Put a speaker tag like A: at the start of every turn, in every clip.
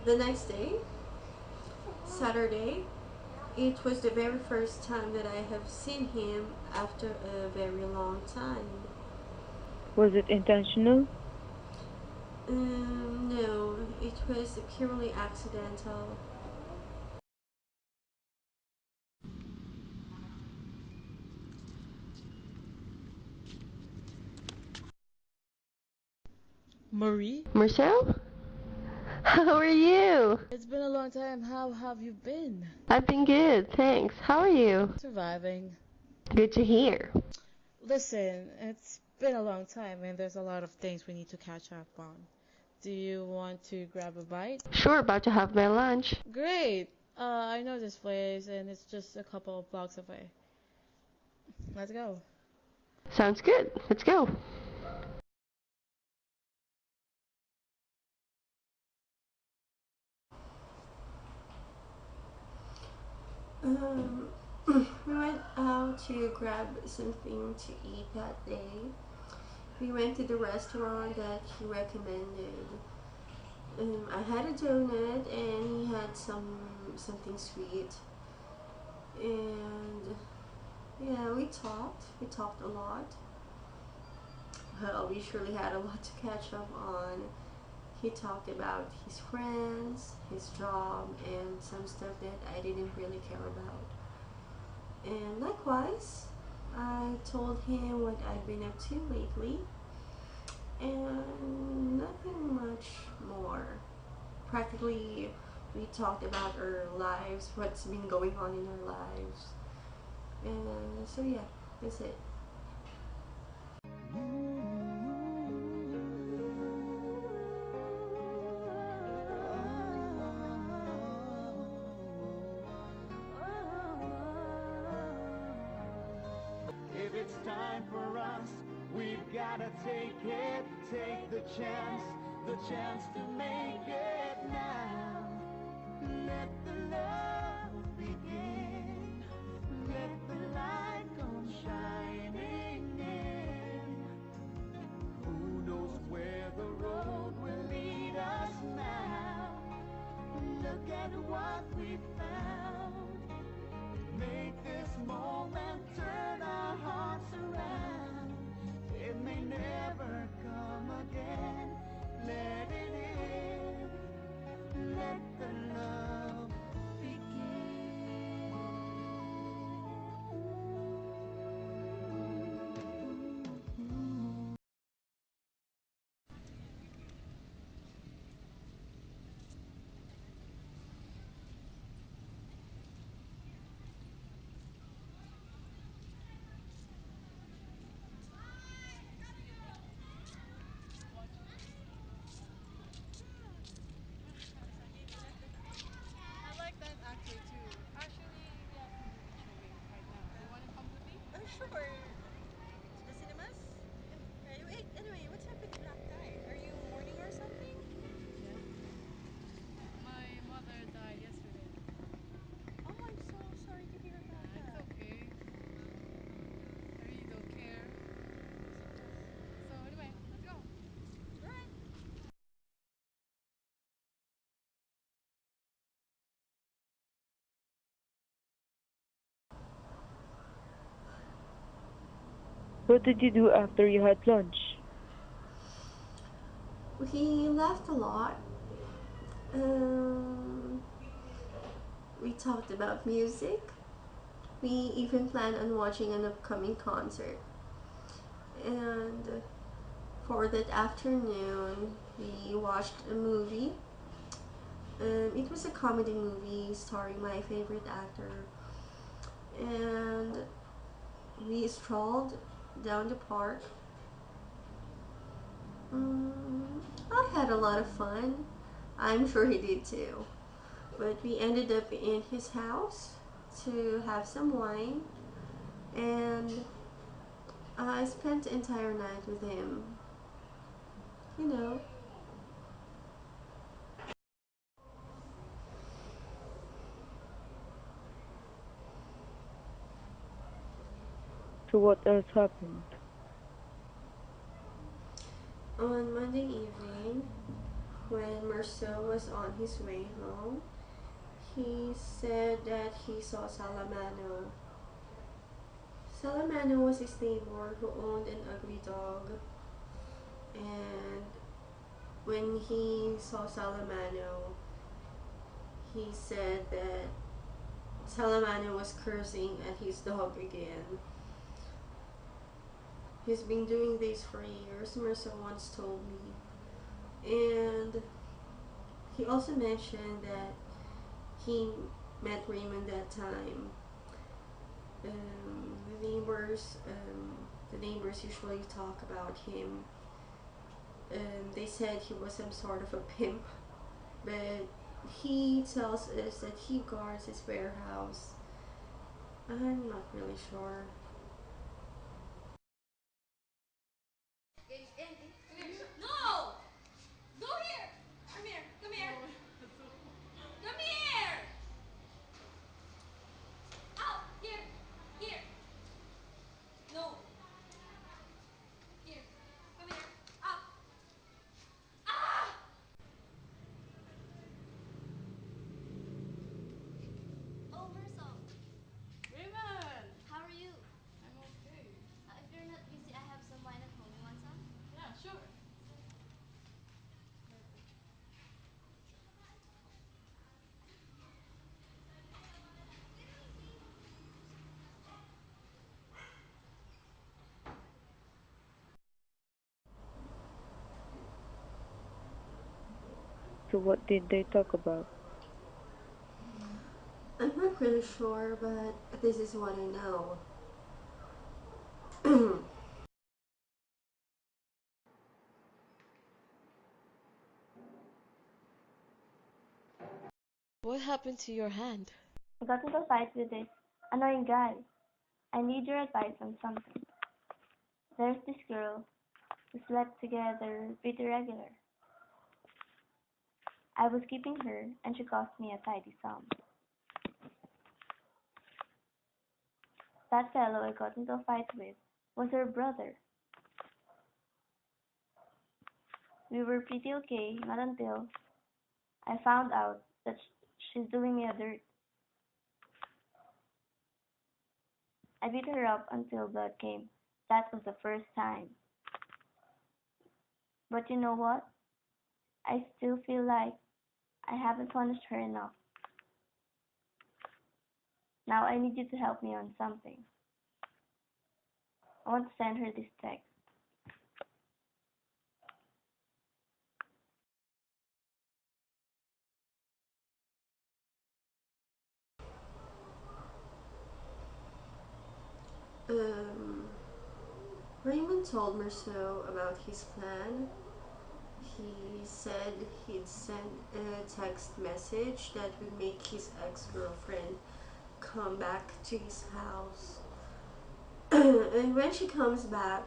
A: The next day, Saturday, it was the very first time that I have seen him after a very long time.
B: Was it intentional?
A: No, it was purely accidental.
C: Marie,
D: Marcel? How are you?
C: it's been a long time. How have you been?
D: I've been good, thanks. How are you?
C: Surviving.
D: Good to hear.
C: Listen, it's been a long time and there's a lot of things we need to catch up on. Do you want to grab a bite?
D: Sure, about to have my lunch.
C: Great! I know this place and it's just a couple of blocks away. Let's go.
D: Sounds good. Let's go.
A: Um, we went out to grab something to eat that day. We went to the restaurant that he recommended. I had a donut and he had something sweet. And yeah, we talked. We talked a lot. Well, we surely had a lot to catch up on. He talked about his friends, his job, and some stuff that I didn't really care about. And likewise, I told him what I've been up to lately, and nothing much more. Practically, we talked about our lives, what's been going on in our lives. And so, yeah, that's it.
E: If it's time for us, we've gotta take it, take the chance to make it now. Let the love begin, let the light come shining in. Who knows where the road will lead us now? Look at what we found. Make this moment turn our hearts around. It may never come again. Let it in. Let the love begin.
F: I like that actor too. Actually, yeah, showing right now. You want to come with me? Sure. To the cinemas? Anyway, what's up with the black tie? Are you mourning or something? Yeah. My mother died yesterday. Oh, I'm so sorry to hear about that. It's okay. I really don't care. So anyway, let's go. Alright.
B: What did you do after you had lunch?
A: We laughed a lot. Um, we talked about music. We even planned on watching an upcoming concert. And for that afternoon, we watched a movie. It was a comedy movie starring my favorite actor. And we strolled down the park. I had a lot of fun. I'm sure he did too. But we ended up in his house to have some wine, and I spent the entire night with him. You know,
B: So what else happened?
A: on Monday evening, When Marceau was on his way home, he said that he saw Salamano. Salamano was his neighbor who owned an ugly dog, and when he saw Salamano, he said that Salamano was cursing at his dog again. He's been doing this for years, Marcel once told me. And he also mentioned that he met Raymond that time. The neighbors usually talk about him. They said he was some sort of a pimp, but he tells us that he guards his warehouse. I'm not really sure.
F: No! Go here! Come here! Come here! Come here! Out! Here! Here! No! Here! Come here! Out! Ah!
G: Oh, Marcel,
C: Raymond!
G: how are you?
C: I'm okay.
G: If you're not busy, I have some wine at home. You want some?
C: Yeah, sure.
B: So what did they talk about?
A: I'm not really sure, but this is what I know.
D: What happened to your hand?
H: I got into a fight with this annoying guy. I need your advice on something. There's this girl who slept together pretty regular. I was keeping her and she cost me a tidy sum. That fellow I got into a fight with was her brother. We were pretty okay, not until I found out that she's doing me a dirt. I beat her up until blood came. That was the first time. But you know what? I still feel like I haven't punished her enough. Now I need you to help me on something. I want to send her this text.
A: Raymond told Marceau about his plan. He said he'd send a text message that would make his ex-girlfriend come back to his house. And when she comes back,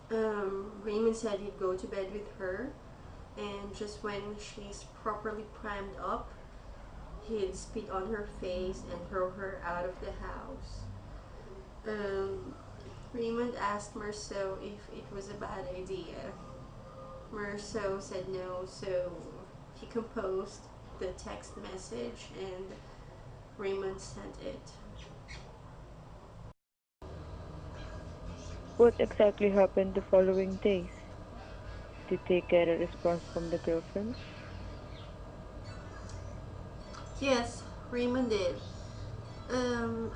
A: Raymond said he'd go to bed with her, and just when she's properly primed up, he'd spit on her face and throw her out of the house. Raymond asked Marceau if it was a bad idea. Marceau said no, so he composed the text message and Raymond sent it.
B: What exactly happened the following days? Did they get a response from the girlfriend?
A: Yes, Raymond did.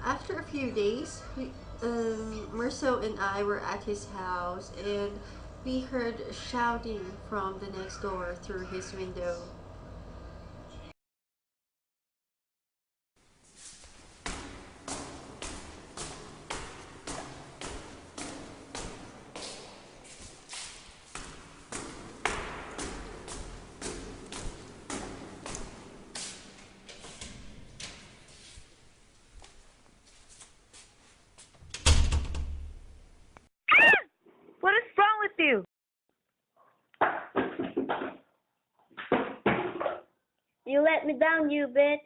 A: After a few days, Marceau and I were at his house and we heard shouting from the next door through his window.
B: What is wrong with you?
H: You let me down, you bitch.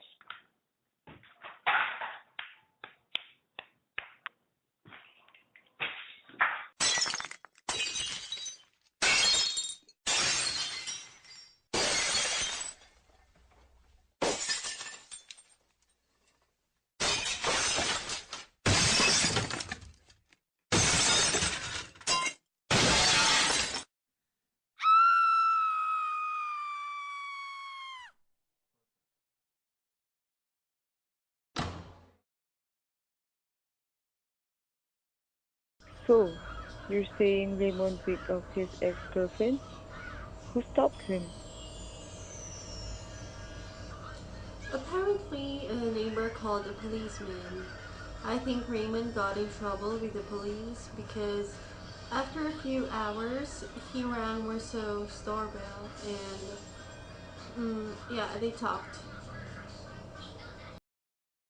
B: So, you're saying Raymond picked up his ex-girlfriend? Who stopped him?
A: Apparently, a neighbor called a policeman. I think Raymond got in trouble with the police because after a few hours, he rang Marceau's doorbell and yeah, they talked.